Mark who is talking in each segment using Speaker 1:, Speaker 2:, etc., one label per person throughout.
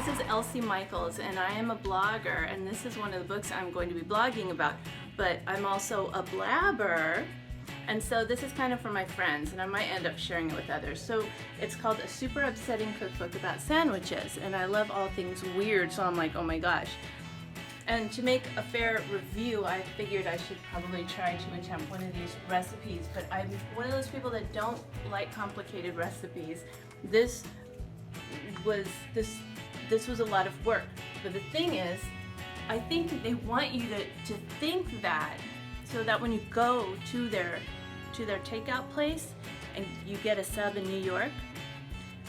Speaker 1: is Elsie Mychols, and I am a blogger, and this is one of the books I'm going to be blogging about, but I'm also a blabber, and so this is kind of for my friends, and I might end up sharing it with others. So it's called A Super Upsetting Cookbook About Sandwiches, and I love all things weird, so I'm like, oh my gosh. And to make a fair review, I figured I should probably try to attempt one of these recipes, but I'm one of those people that don't like complicated recipes. This was a lot of work, but the thing is, I think they want you to think that, so that when you go to their takeout place and you get a sub in New York,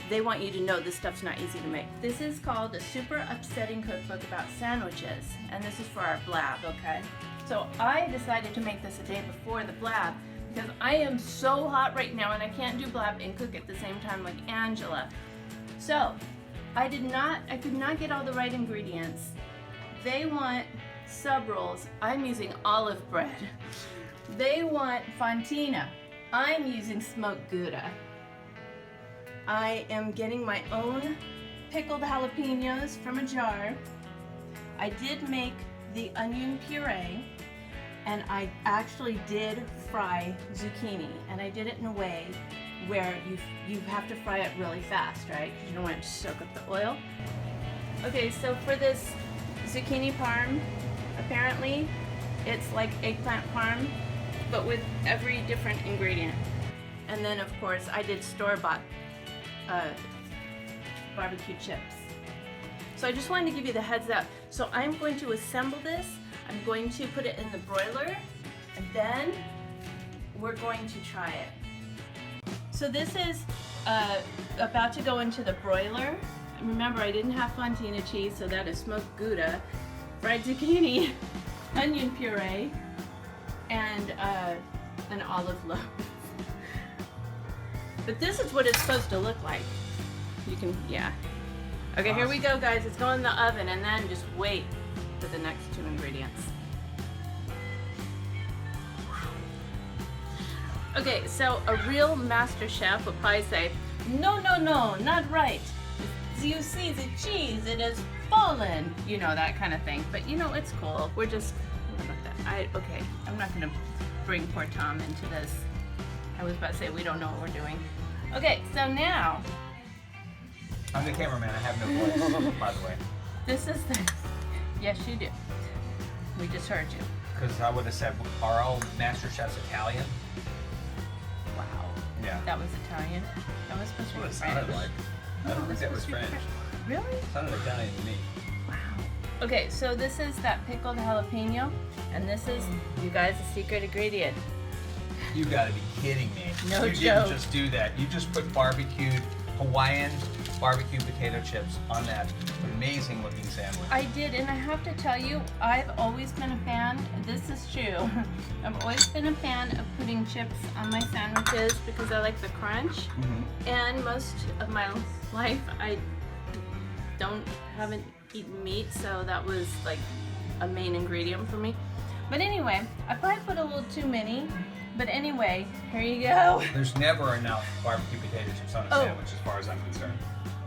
Speaker 1: they want you to know this stuff's not easy to make. This is called A Super Upsetting Cookbook About Sandwiches, and this is for our blab, okay? So I decided to make this a day before the blab because I am so hot right now and I can't do blab and cook at the same time like Angela. So I could not get all the right ingredients. They want sub rolls. I'm using olive bread. They want fontina. I'm using smoked Gouda. I am getting my own pickled jalapenos from a jar. I did make the onion puree, and I actually did fry zucchini, and I did it in a way where you have to fry it really fast, right? Because you don't want it to soak up the oil. Okay, so for this zucchini parm, apparently it's like eggplant parm, but with every different ingredient. And then of course I did store-bought barbecue chips. So I just wanted to give you the heads up. So I'm going to assemble this, I'm going to put it in the broiler, and then we're going to try it. So this is about to go into the broiler. Remember, I didn't have fontina cheese, so that is smoked Gouda, fried zucchini, onion puree, and an olive loaf. But this is what it's supposed to look like. You can, yeah. Okay, here we go, guys. It's going in the oven, and then just wait for the next two ingredients. Okay, so a real master chef would probably say, no, no, no, not right. You see the cheese, it has fallen. You know, that kind of thing. But you know, it's cool. We're just, what about that? Okay, I'm not gonna bring poor Tom into this. I was about to say we don't know what we're doing. Okay, so now.
Speaker 2: I'm the cameraman, I have no voice, by the way.
Speaker 1: This is the, yes you do. We just heard you.
Speaker 2: Because I would have said, our old master chef's Italian.
Speaker 1: Wow.
Speaker 2: Yeah.
Speaker 1: That was Italian? That was supposed to be
Speaker 2: That's
Speaker 1: French.
Speaker 2: what it sounded like. I don't think that was French.
Speaker 1: Really?
Speaker 2: It sounded Italian to me.
Speaker 1: Wow. Okay, so this is that pickled jalapeno, and this is, you guys, the secret ingredient.
Speaker 2: You gotta be kidding me.
Speaker 1: No
Speaker 2: you
Speaker 1: joke.
Speaker 2: didn't just do that. You just put barbecued, Hawaiian barbecue potato chips on that amazing looking sandwich.
Speaker 1: I did, and I have to tell you, I've always been a fan, this is true, I've always been a fan of putting chips on my sandwiches because I like the crunch, and most of my life I haven't eaten meat, so that was like a main ingredient for me. But anyway, I probably put a little too many, but anyway, here you go.
Speaker 2: There's never enough barbecue potato chips on a sandwich as far as I'm concerned.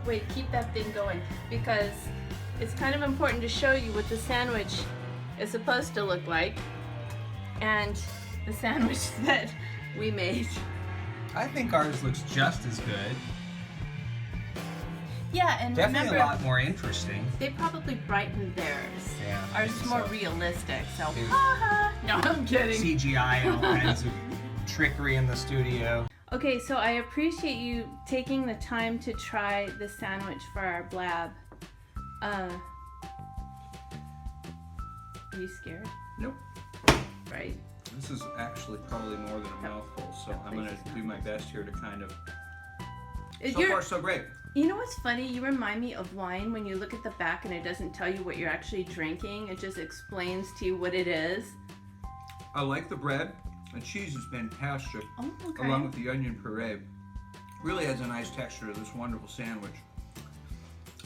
Speaker 1: Wait, keep that thing going, because it's kind of important to show you what the sandwich is supposed to look like, and the sandwich that we made.
Speaker 2: I think ours looks just as good.
Speaker 1: Yeah, and
Speaker 2: Definitely
Speaker 1: remember,
Speaker 2: a lot more interesting.
Speaker 1: they probably brightened theirs.
Speaker 2: Yeah,
Speaker 1: Ours is more realistic, so haha. No, I'm kidding.
Speaker 2: CGI and all kinds of trickery in the studio.
Speaker 1: Okay, so I appreciate you taking the time to try the sandwich for our blab. Are you scared?
Speaker 3: Nope.
Speaker 1: Right.
Speaker 3: This is actually probably more than a mouthful, so I'm going to do my best here to kind of... So far, so great.
Speaker 1: You know what's funny? You remind me of wine when you look at the back and it doesn't tell you what you're actually drinking. It just explains to you what it is.
Speaker 3: I like the bread. The cheese is fantastic,
Speaker 1: Oh, okay.
Speaker 3: along with the onion puree. Really adds a nice texture to this wonderful sandwich.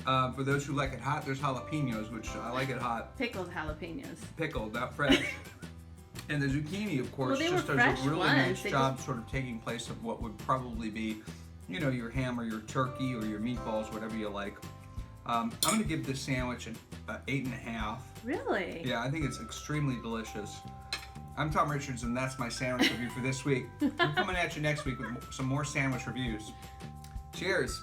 Speaker 3: For those who like it hot, there's jalapenos, which I like it hot.
Speaker 1: Pickled jalapenos.
Speaker 3: Pickled, not fresh. And the zucchini, of course,
Speaker 1: Well, they
Speaker 3: just
Speaker 1: were
Speaker 3: does
Speaker 1: fresh
Speaker 3: a really
Speaker 1: ones.
Speaker 3: nice
Speaker 1: They
Speaker 3: job sort of taking place of what would probably be, you know, your ham or your turkey or your meatballs, whatever you like. I'm going to give this sandwich an 8.5.
Speaker 1: Really?
Speaker 3: Yeah, I think it's extremely delicious. I'm Tom Richards, and that's my sandwich review for this week. We're coming at you next week with some more sandwich reviews. Cheers.